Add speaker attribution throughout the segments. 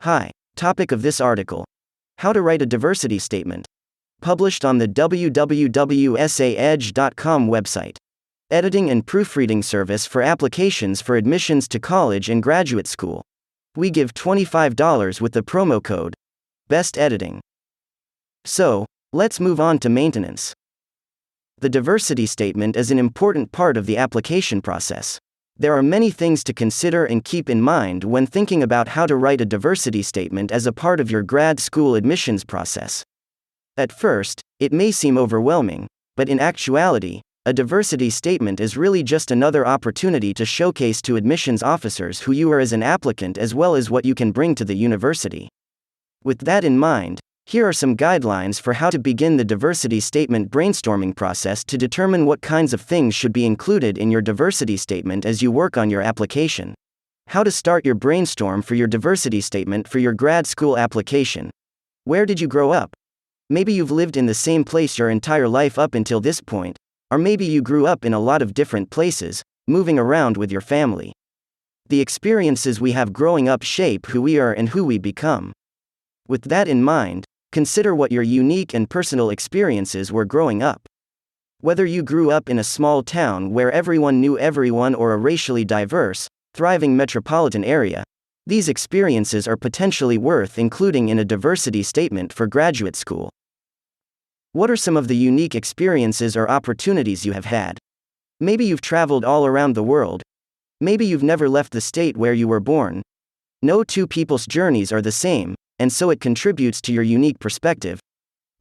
Speaker 1: Hi. Topic of this article: How to write a diversity statement. Published on the www.saedge.com website. Editing and proofreading service for applications for admissions to college and graduate school. We give $25 with the promo code Best Editing. So, let's move on to maintenance. The diversity statement is an important part of the application process. There are many things to consider and keep in mind when thinking about how to write a diversity statement as a part of your grad school admissions process. At first, it may seem overwhelming, but in actuality, a diversity statement is really just another opportunity to showcase to admissions officers who you are as an applicant as well as what you can bring to the university. With that in mind, here are some guidelines for how to begin the diversity statement brainstorming process to determine what kinds of things should be included in your diversity statement as you work on your application. How to start your brainstorm for your diversity statement for your grad school application. Where did you grow up? Maybe you've lived in the same place your entire life up until this point, or maybe you grew up in a lot of different places, moving around with your family. The experiences we have growing up shape who we are and who we become. With that in mind, consider what your unique and personal experiences were growing up. Whether you grew up in a small town where everyone knew everyone or a racially diverse, thriving metropolitan area, these experiences are potentially worth including in a diversity statement for graduate school. What are some of the unique experiences or opportunities you have had? Maybe you've traveled all around the world. Maybe you've never left the state where you were born. No two people's journeys are the same, and so it contributes to your unique perspective.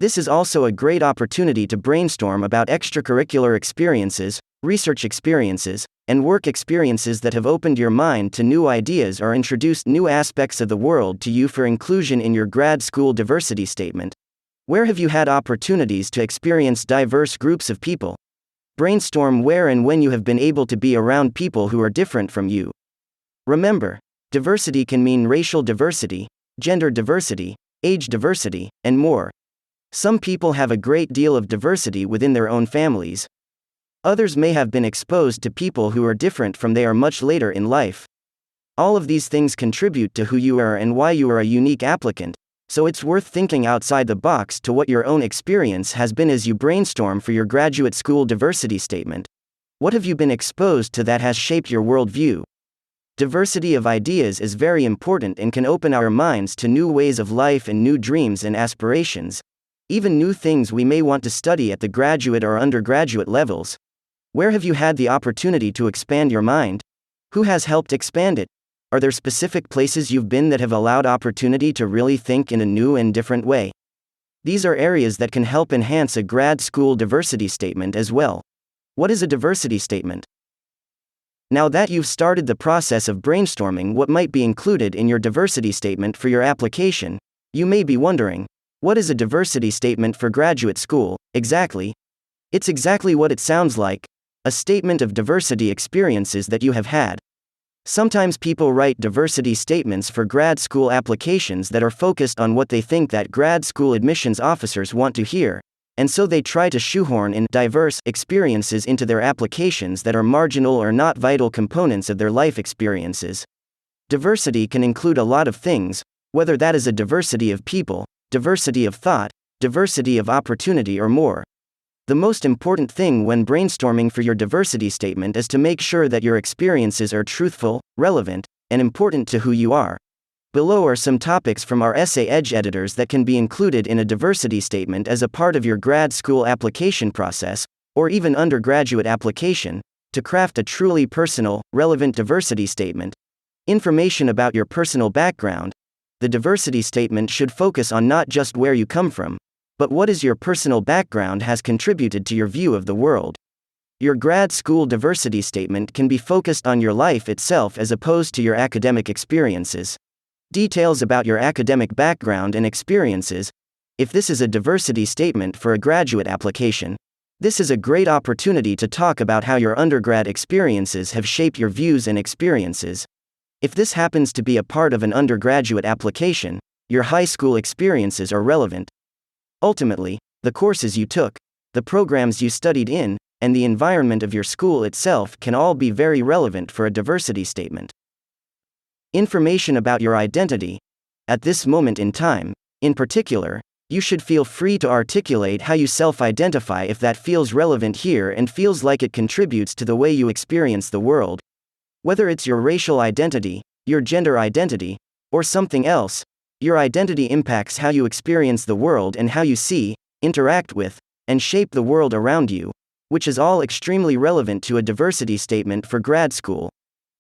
Speaker 1: This is also a great opportunity to brainstorm about extracurricular experiences, research experiences, and work experiences that have opened your mind to new ideas or introduced new aspects of the world to you for inclusion in your grad school diversity statement. Where have you had opportunities to experience diverse groups of people? Brainstorm where and when you have been able to be around people who are different from you. Remember, diversity can mean racial diversity, gender diversity, age diversity, and more. Some people have a great deal of diversity within their own families. Others may have been exposed to people who are different from they are much later in life. All of these things contribute to who you are and why you are a unique applicant, so it's worth thinking outside the box to what your own experience has been as you brainstorm for your graduate school diversity statement. What have you been exposed to that has shaped your worldview? Diversity of ideas is very important and can open our minds to new ways of life and new dreams and aspirations, even new things we may want to study at the graduate or undergraduate levels. Where have you had the opportunity to expand your mind? Who has helped expand it? Are there specific places you've been that have allowed opportunity to really think in a new and different way? These are areas that can help enhance a grad school diversity statement as well. What is a diversity statement? Now that you've started the process of brainstorming what might be included in your diversity statement for your application, you may be wondering, what is a diversity statement for graduate school, exactly? It's exactly what it sounds like, a statement of diversity experiences that you have had. Sometimes people write diversity statements for grad school applications that are focused on what they think that grad school admissions officers want to hear, and so they try to shoehorn in diverse experiences into their applications that are marginal or not vital components of their life experiences. Diversity can include a lot of things, whether that is a diversity of people, diversity of thought, diversity of opportunity, or more. The most important thing when brainstorming for your diversity statement is to make sure that your experiences are truthful, relevant, and important to who you are. Below are some topics from our Essay Edge editors that can be included in a diversity statement as a part of your grad school application process, or even undergraduate application, to craft a truly personal, relevant diversity statement. Information about your personal background. The diversity statement should focus on not just where you come from, but what is your personal background has contributed to your view of the world. Your grad school diversity statement can be focused on your life itself as opposed to your academic experiences. Details about your academic background and experiences. If this is a diversity statement for a graduate application, this is a great opportunity to talk about how your undergrad experiences have shaped your views and experiences. If this happens to be a part of an undergraduate application, your high school experiences are relevant. Ultimately, the courses you took, the programs you studied in, and the environment of your school itself can all be very relevant for a diversity statement. Information about your identity. At this moment in time, in particular, you should feel free to articulate how you self-identify if that feels relevant here and feels like it contributes to the way you experience the world. Whether it's your racial identity, your gender identity, or something else, your identity impacts how you experience the world and how you see, interact with, and shape the world around you, which is all extremely relevant to a diversity statement for grad school.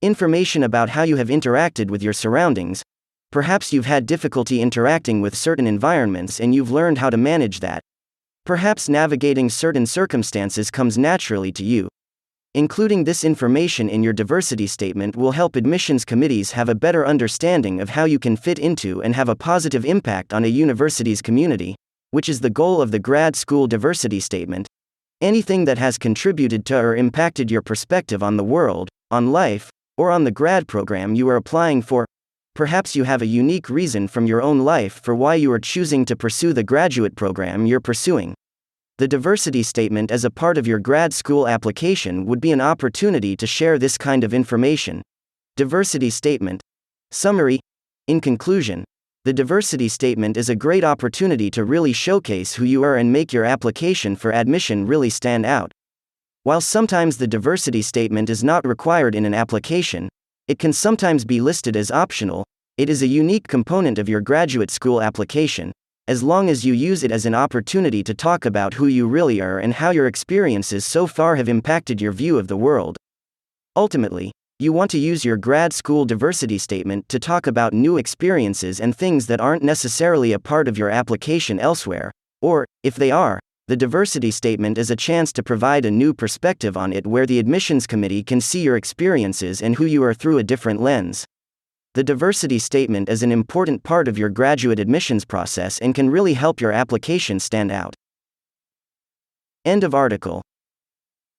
Speaker 1: Information about how you have interacted with your surroundings. Perhaps you've had difficulty interacting with certain environments and you've learned how to manage that. Perhaps navigating certain circumstances comes naturally to you. Including this information in your diversity statement will help admissions committees have a better understanding of how you can fit into and have a positive impact on a university's community, which is the goal of the grad school diversity statement. Anything that has contributed to or impacted your perspective on the world, on life, or on the grad program you are applying for. Perhaps you have a unique reason from your own life for why you are choosing to pursue the graduate program you're pursuing. The diversity statement as a part of your grad school application would be an opportunity to share this kind of information. Diversity statement. Summary. In conclusion, the diversity statement is a great opportunity to really showcase who you are and make your application for admission really stand out. While sometimes the diversity statement is not required in an application, it can sometimes be listed as optional. It is a unique component of your graduate school application, as long as you use it as an opportunity to talk about who you really are and how your experiences so far have impacted your view of the world. Ultimately, you want to use your grad school diversity statement to talk about new experiences and things that aren't necessarily a part of your application elsewhere, or, if they are, the diversity statement is a chance to provide a new perspective on it where the admissions committee can see your experiences and who you are through a different lens. The diversity statement is an important part of your graduate admissions process and can really help your application stand out. End of article.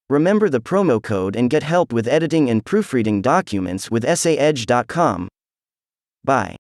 Speaker 1: Remember the promo code and get help with editing and proofreading documents with essayedge.com. Bye.